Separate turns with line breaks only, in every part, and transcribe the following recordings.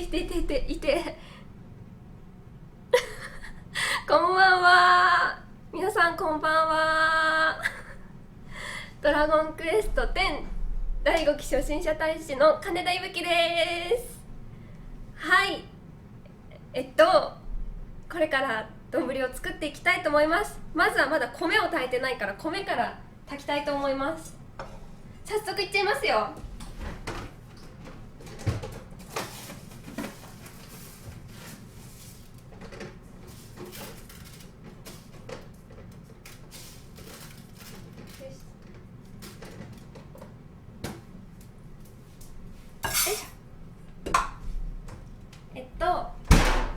てこんばんは、皆さんこんばんは。ドラゴンクエスト10第5期初心者大使の金田いぶきです。はい、これから丼を作っていきたいと思います。まずはまだ米を炊いてないから米から炊きたいと思います。早速いっちゃいますよ。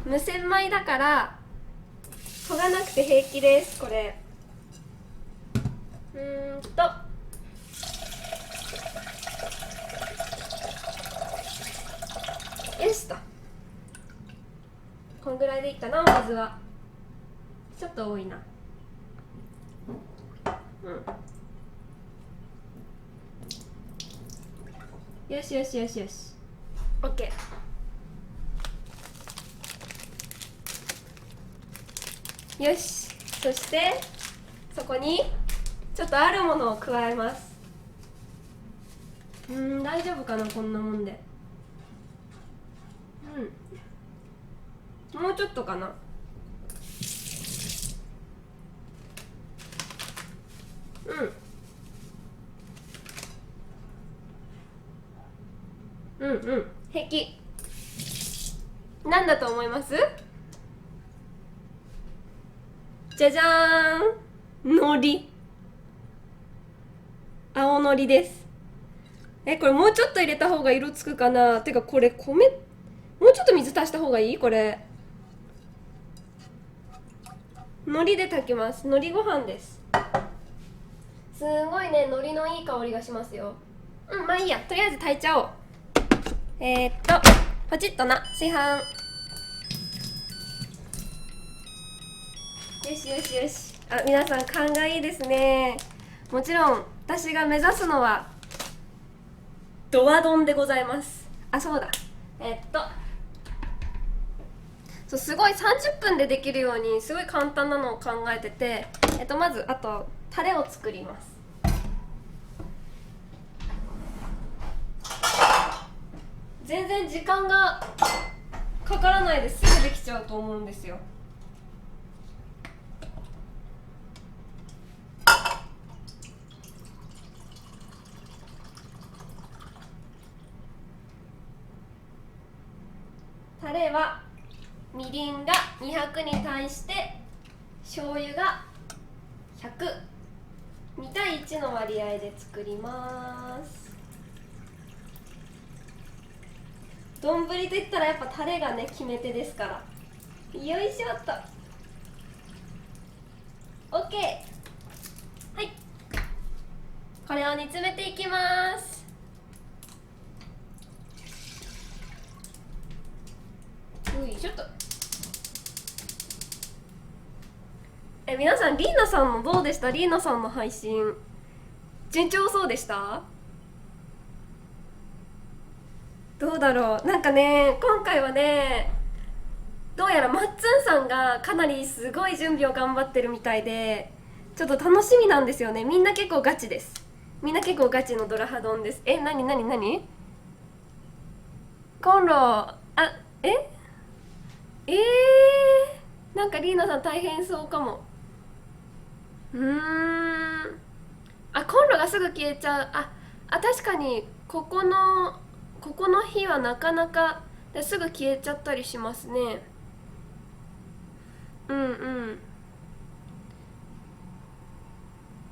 無洗米だから研がなくて平気です。これよしと、こんぐらいでいいかな。お水はちょっと多いな。よしよしよしよし、 OK。よし、そしてそこにちょっとあるものを加えます。大丈夫かな、こんなもんで。もうちょっとかな。平気。なんだと思います？じゃじゃーん、海苔、青のりです。これもうちょっと入れた方が色つくかな。てかこれ米もうちょっと水足した方がいい。これ海苔で炊きます。海苔ご飯です。すごいね、海苔のいい香りがしますよ。まあいいや、とりあえず炊いちゃおう。ポチッとな、炊飯。よしよしよし。皆さん勘がいいですね。もちろん私が目指すのはドア丼でございます。そうだ、そうすごい30分でできるようにすごい簡単なのを考えてて、まずあとタレを作ります。全然時間がかからないですぐできちゃうと思うんですよ。タレはみりんが200に対して醤油が100、2対1の割合で作ります。丼といったらやっぱタレがね決め手ですから。よいしょっと OK。 はい、これを煮詰めていきます。よいしょっと。皆さん、リーナさんのどうでした？リーナさんの配信順調そうでした？どうだろう。なんかね、今回はね、どうやらマッツンさんがかなりすごい準備を頑張ってるみたいで、ちょっと楽しみなんですよね。みんな結構ガチです。みんな結構ガチのドラハドンです。なにコンロ、なんかリーナさん大変そうかも。コンロがすぐ消えちゃう。確かにここの火はなかなかすぐ消えちゃったりしますね。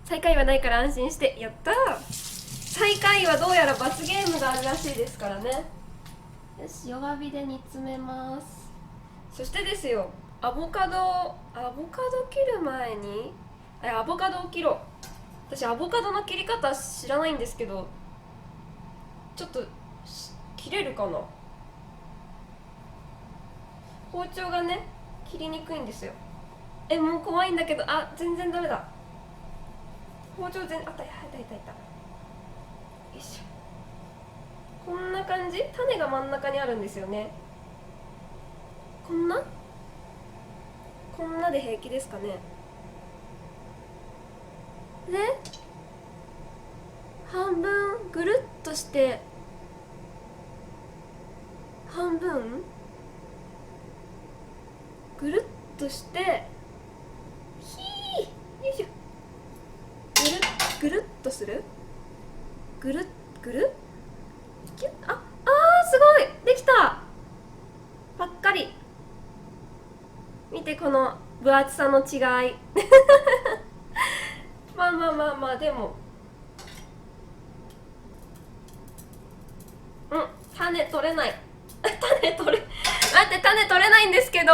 最下位はないから安心して。やったー。最下位はどうやら罰ゲームがあるらしいですからね。よし、弱火で煮詰めます。そしてですよ、アボカド切る前にアボカドを切ろう。私アボカドの切り方知らないんですけど、ちょっと切れるかな。包丁がね切りにくいんですよ。もう怖いんだけど、全然ダメだ。包丁いたよいしょ。こんな感じ。種が真ん中にあるんですよね。こんなで平気ですかね。で半分ぐるっとして半分ぐるっとしてよいしょ、ぐるっとする、ぐるキュッ、すごいできたばっかり。見てこの分厚さの違いまあでも種取れない待って、種取れないんですけど、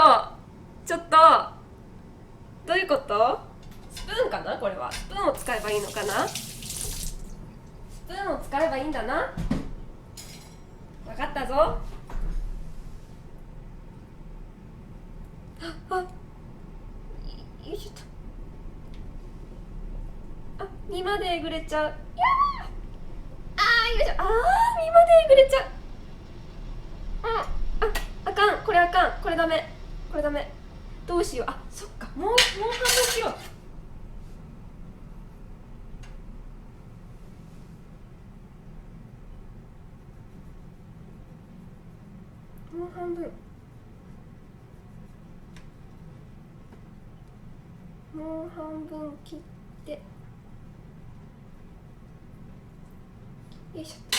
ちょっとどういうこと？スプーンかな、これはスプーンを使えばいいのかな、スプーンを使えばいいんだな。分かったぞ。よいしょと。実までえぐれちゃう。よいしょ。実までえぐれちゃう。あかん、これあかん、これダメ、どうしよう。そっか、もう半分切ろう。もう半分切って、よいしょ。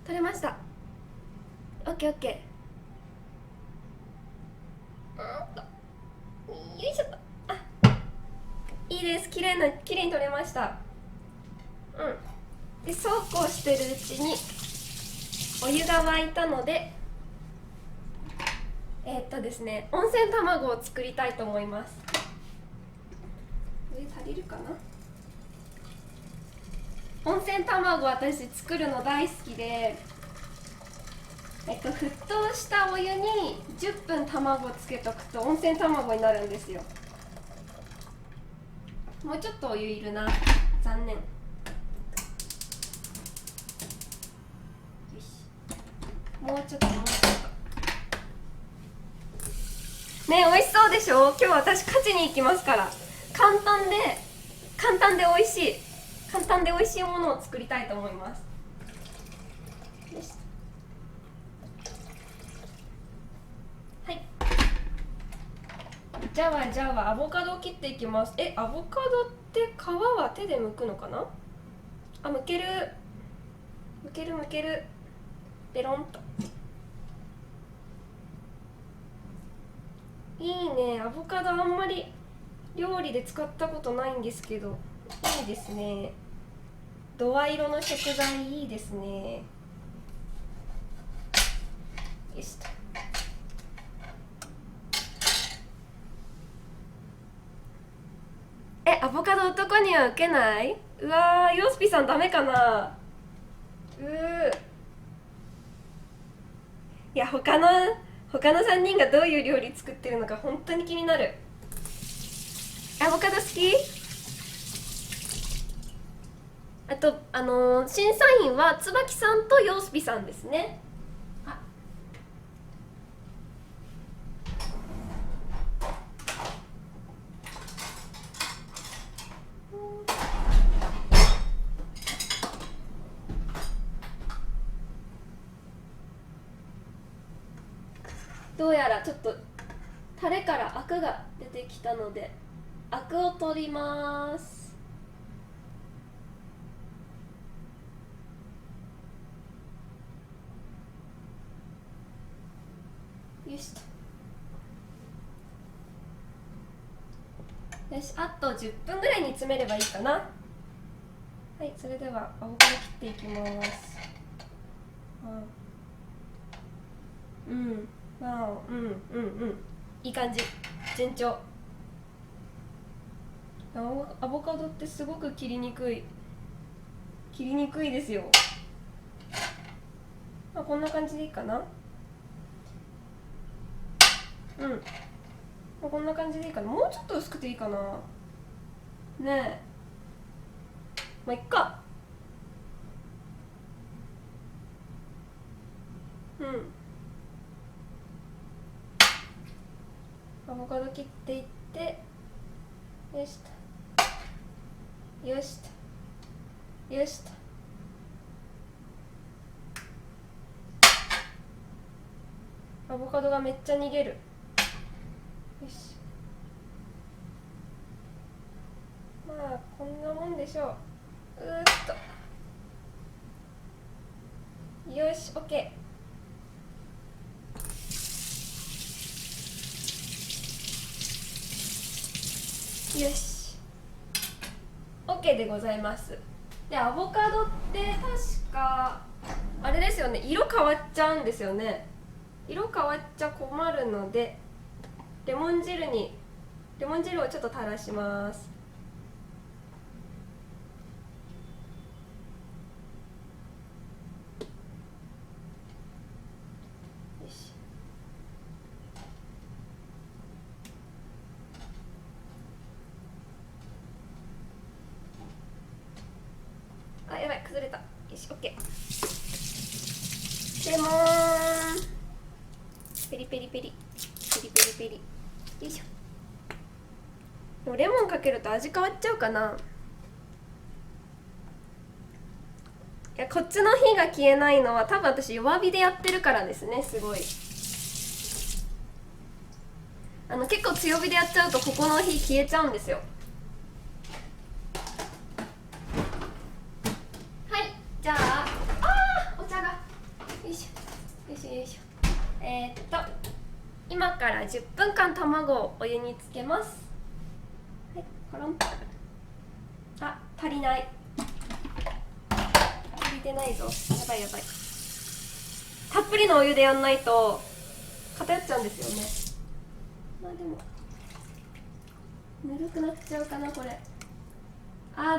取れました。オッケーオッケー。よいしょと。いいです。きれいに取れました。でそうこうしてるうちにお湯が沸いたのでですね、温泉卵を作りたいと思います。足りるかな。温泉卵、私作るの大好きで、沸騰したお湯に10分卵をつけとくと温泉卵になるんですよ。もうちょっとお湯いるな、残念。よし、もうちょっとね、美味しそうでしょ。今日私勝ちに行きますから。簡単で美味しいものを作りたいと思います。よし、はい。じゃあアボカドを切っていきます。アボカドって皮は手で剥くのかな。剥けるペロンと。いいね。アボカドあんまり料理で使ったことないんですけど、いいですね。ドワ色の食材いいですね。よしと。アボカド男には受けない？うわー、ヨスピさんダメかな。いや、他の3人がどういう料理作ってるのか本当に気になる。アボカド好き？あと審査員は椿さんとヨースピさんですね。どうやらちょっとタレからアクが出てきたのでアクを取ります。よしと。よし、あと10分ぐらいに詰めればいいかな。はい、それではアボカド切っていきます。いい感じ、順調。アボカドってすごく切りにくいですよ。こんな感じでいいかな。こんな感じでいいかな。もうちょっと薄くていいかな。ねえ、いっか。アボカド切っていって、よしとよしとよしと。アボカドがめっちゃ逃げる。よし、まあこんなもんでしょう。よし、オッケー。よし、オッケーでございます。で、アボカドって確かあれですよね、色変わっちゃうんですよね。色変わっちゃ困るので、レモン汁をちょっと垂らします。よし、あ、やばい、崩れた。よし、オッケー。レモンペリペリペリペリペリペリ。よいしょ。でもレモンかけると味変わっちゃうかな。いや、こっちの火が消えないのは多分私弱火でやってるからですね。すごい結構強火でやっちゃうとここの火消えちゃうんですよ。はい、じゃあお茶がよいしょよいしょよいしょ。今から10分間卵をお湯につけます。はい、コロン。あ、足りない、足りてないぞ。やばいやばい。たっぷりのお湯でやんないと偏っちゃうんですよね。まあでもぬるくなっちゃうかなこれ。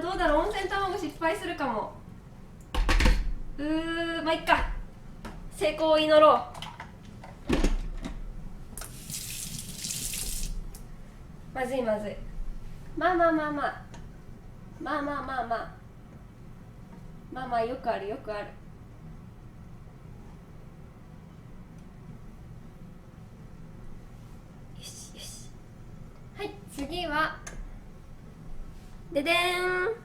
どうだろう、温泉卵失敗するかも。まあいっか、成功を祈ろう。まずいまずい。まあまあまあまあまあまあまあまあまあまあ、よくあるよくある。よしよし。はい、次はででーん、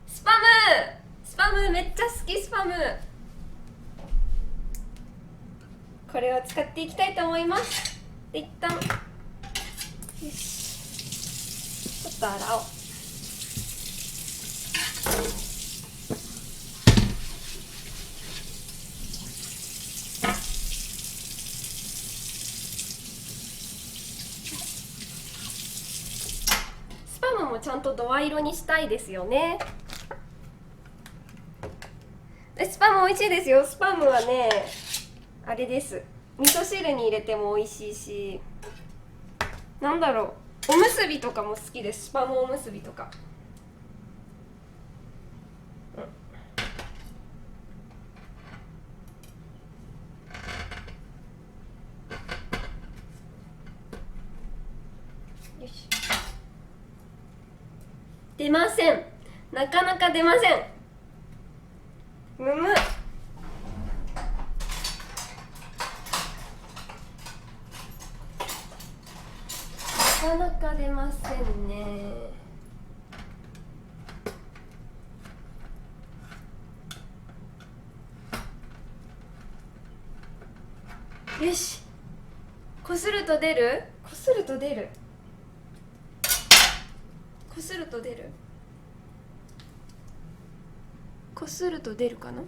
スパムめっちゃ好き。スパム、これを使っていきたいと思います。で、一旦よし、ちょっと洗おう。スパムもちゃんとドア色にしたいですよね。スパム美味しいですよ。スパムはね、あれです、味噌汁に入れても美味しいし、なんだろう、おむすびとかも好きです。スパムおむすびとか。よし、出ません、なかなか出ません。むむ。なかなか出ませんね。よし、こすると出る、こすると出る、こすると出る、こすると出るかな。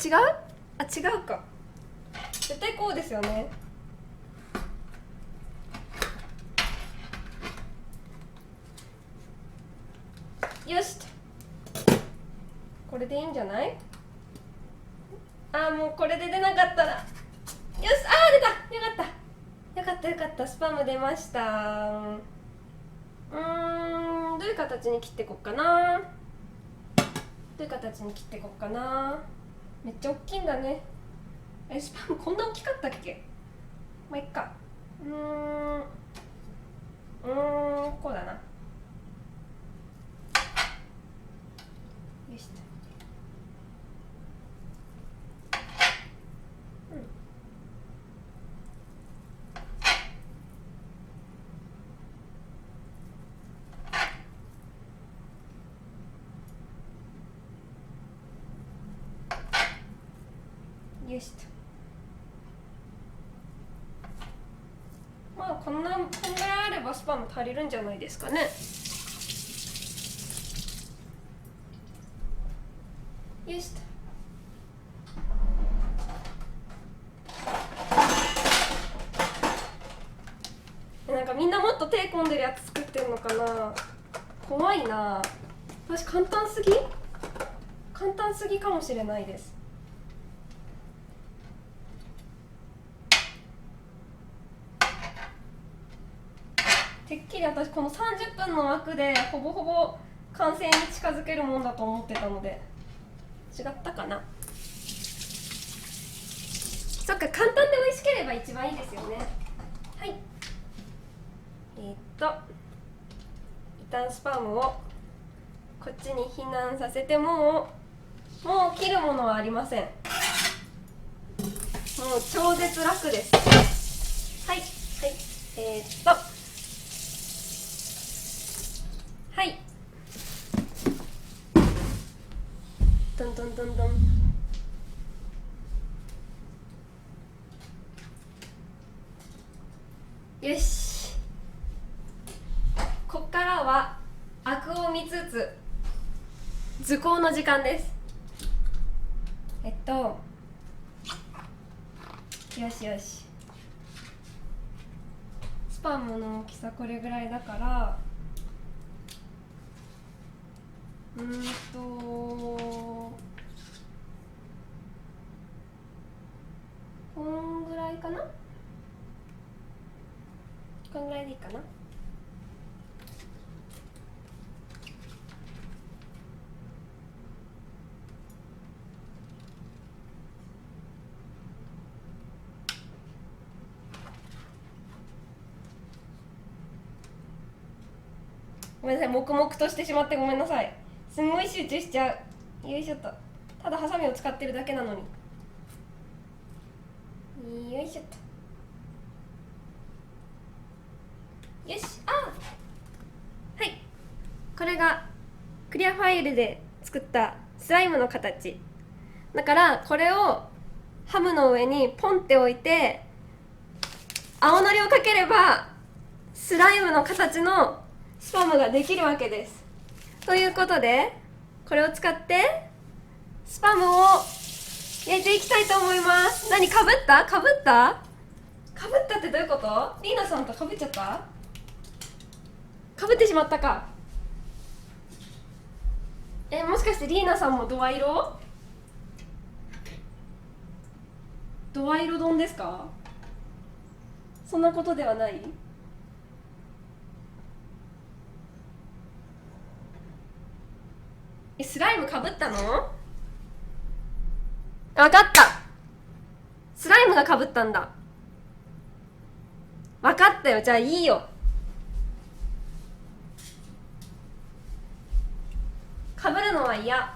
違う、違うか。絶対こうですよね。よし、これでいいんじゃない。もうこれで出なかったら、よし、出た、よかったよかったよかった。スパム出ました。どういう形に切っていこっかな。どういう形に切っていこっかな。めっちゃ大きいんだね。スパムこんな大きかったっけ。まあいっか。こうだな。よしと。しと。まあこんぐらいあればスパム足りるんじゃないですかね。よしと。なんかみんなもっと手込んでるやつ作ってんのかな。怖いな。私簡単すぎかもしれないです。てっきり私この30分の枠でほぼほぼ完成に近づけるもんだと思ってたので、違ったかな。そっか、簡単で美味しければ一番いいですよね。はい、一旦スパムをこっちに避難させて、もう切るものはありません。もう超絶楽です。はいはい、はい、トントントントン。よし、こっからはアクを見つつ図工の時間です。よしよし、スパムの大きさこれぐらいだから、こんぐらいかな。こんぐらいでいいかな。ごめんなさい、黙々としてしまってごめんなさい。すんごい集中しちゃう。よいしょっと。ただハサミを使ってるだけなのに。よいしょっと。よし、はい、これがクリアファイルで作ったスライムの形だから、これをハムの上にポンって置いて青のりをかければスライムの形のスパムができるわけです。ということで、これを使ってスパムを焼いていきたいと思います。何、かぶったってどういうこと？リーナさんとかぶっちゃった？かぶってしまったか。もしかしてリーナさんもドア色丼ですか？そんなことではない？スライムかぶったの？わかった、スライムがかぶったんだ。わかったよ、じゃあいいよ。かぶるのは嫌。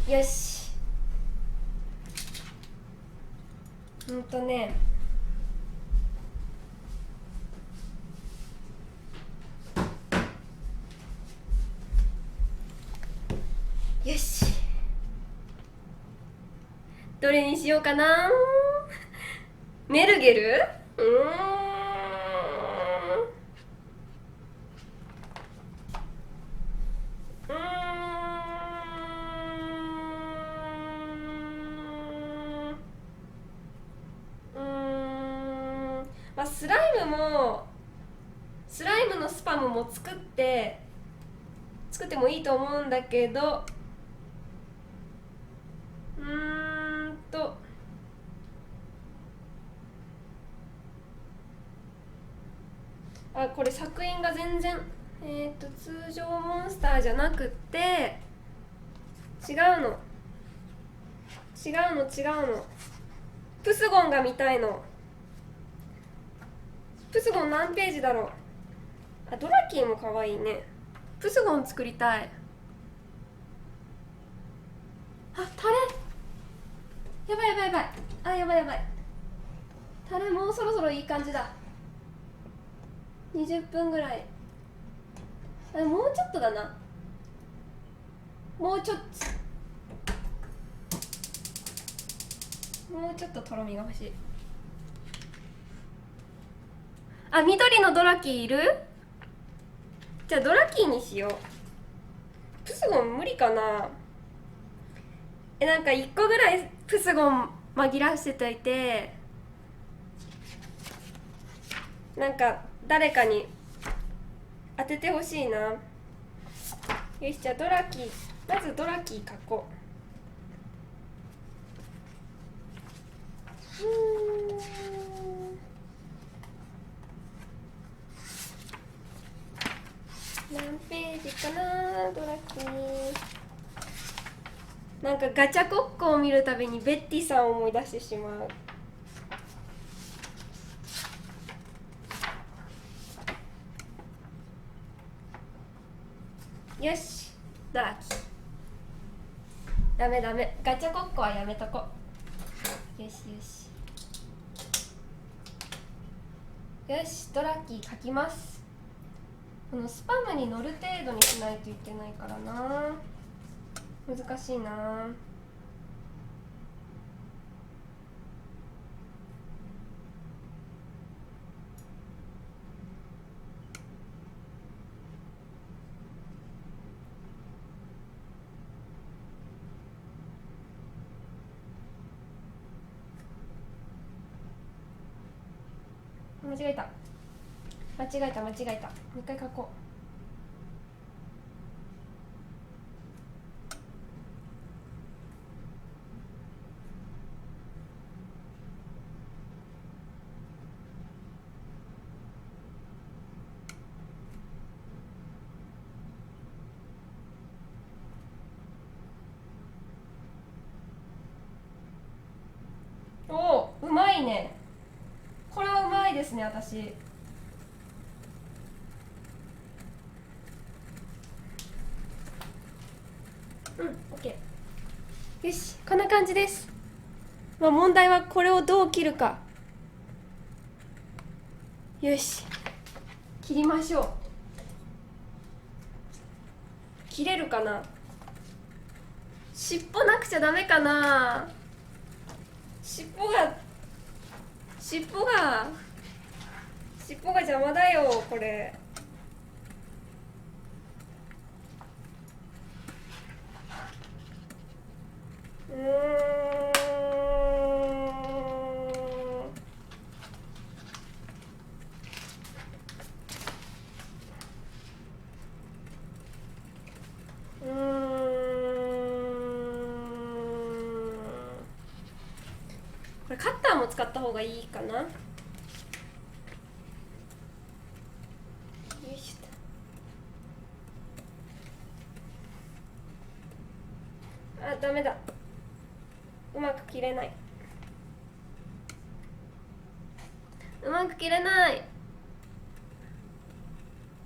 よし、よし、どれにしようかな。メルゲル？まあスライムのスパムも作ってもいいと思うんだけど、これ作品が全然通常モンスターじゃなくって違うのプスゴンが見たいの。プスゴン何ページだろう。ドラキーもかわいいね。プスゴン作りたい。タレやばい。タレもうそろそろいい感じだ。20分ぐらい。もうちょっとだな。もうちょっととろみが欲しい。あ、緑のドラキーいる？じゃあドラキーにしよう。プスゴン無理かな。なんか1個ぐらいプスゴン紛らわせていて、なんか誰かに当ててほしいな。よし、じゃあドラキー、まずドラキー書こう。何ページかな、ドラキー。なんかガチャコッコを見るたびにベッティさんを思い出してしまう。よし、ドラキー。ダメダメ、ガチャコッコはやめとこう。よしよし。よし、ドラキー書きます。このスパムに乗る程度にしないといけないからな。難しいな。間違えた。もう一回書こう。おお、うまいね。これはうまいですね、私。OK。よし、こんな感じです。まあ問題はこれをどう切るか。よし、切りましょう。切れるかな。尻尾なくちゃダメかな。尻尾が邪魔だよ、これ。これカッターも使った方がいいかな。よいしょ。あ、ダメだ。うまく切れない。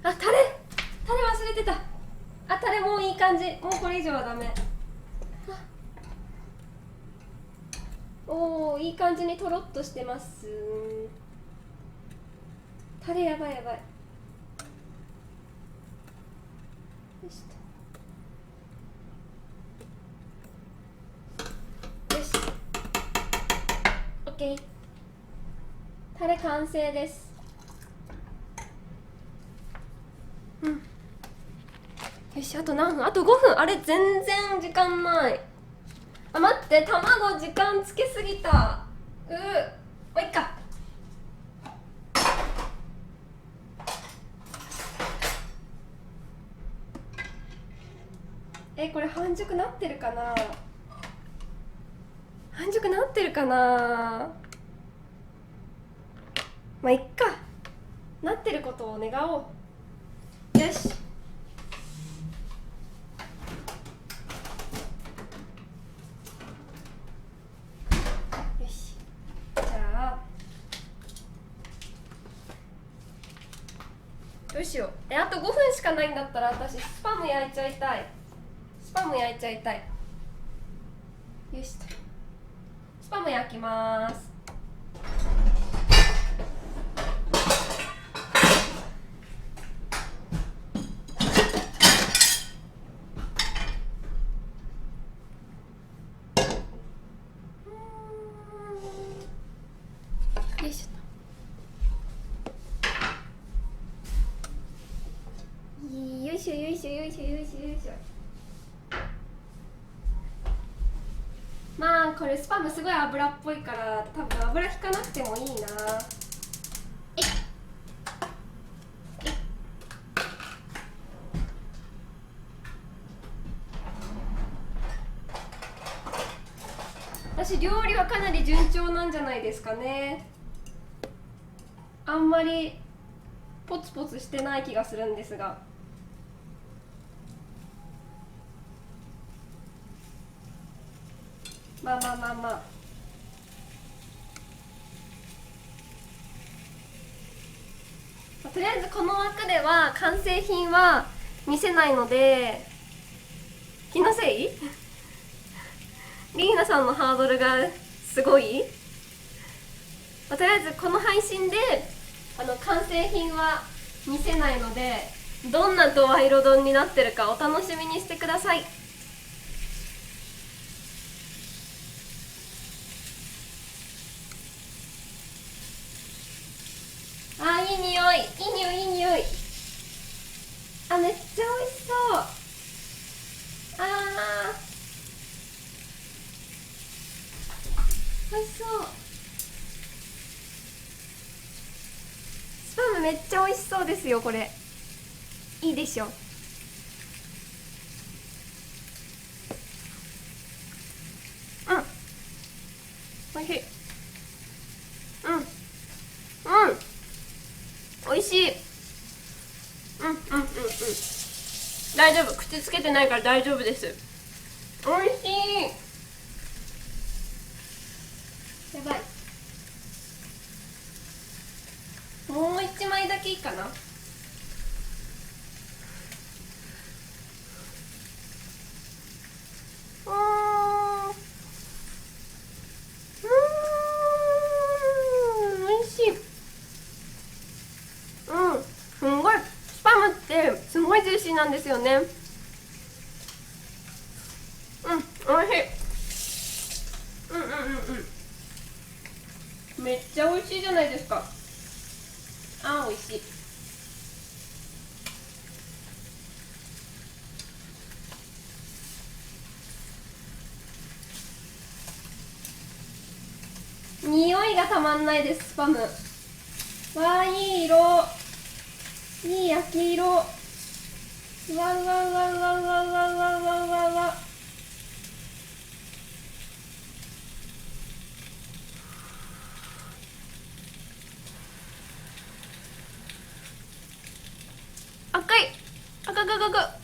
あ、タレ忘れてた。あ、タレもういい感じ。もうこれ以上はダメ。おお、いい感じにとろっとしてます。タレやばい。よしオッケー。タレ完成です。よし、あと何分？あと5分。あれ、全然時間ない。あ、待って、卵時間つけすぎた。もういっか。これ半熟なってるかな。まあいっか。なってることを願おう。よし。どうしよう。あと5分しかないんだったら私スパム焼いちゃいたい。よしと。スパム焼きます。しょよいしょよいしょよいしょよいしょ。まあこれスパムすごい油っぽいから多分油引かなくてもいいな。私料理はかなり順調なんじゃないですかね。あんまりポツポツしてない気がするんですが。まあまあまあまあ、とりあえずこの枠では完成品は見せないので。気のせいリーナさんのハードルがすごい。とりあえずこの配信で完成品は見せないので、どんなドワイロ丼になってるかお楽しみにしてください。あー、いい匂い、いい匂い、いい匂い。あ、めっちゃ美味しそう。あー、美味しそう。スパムめっちゃ美味しそうですよ。これいいでしょ。うん、美味しい。うん、うん、美味しい。うんうんうんうん、大丈夫。口つけてないから大丈夫です。美味しい。やばい、もう一枚だけいいかな。美味しい。すんごいスパムってすごいジューシーなんですよね。美味しい。めっちゃ美味しいじゃないですか。あー、美味しい。匂いがたまんないです。スパムわー、いい色、いい焼き色。うわうわうわうわうわうわうわうわうわ。赤い、赤く赤く。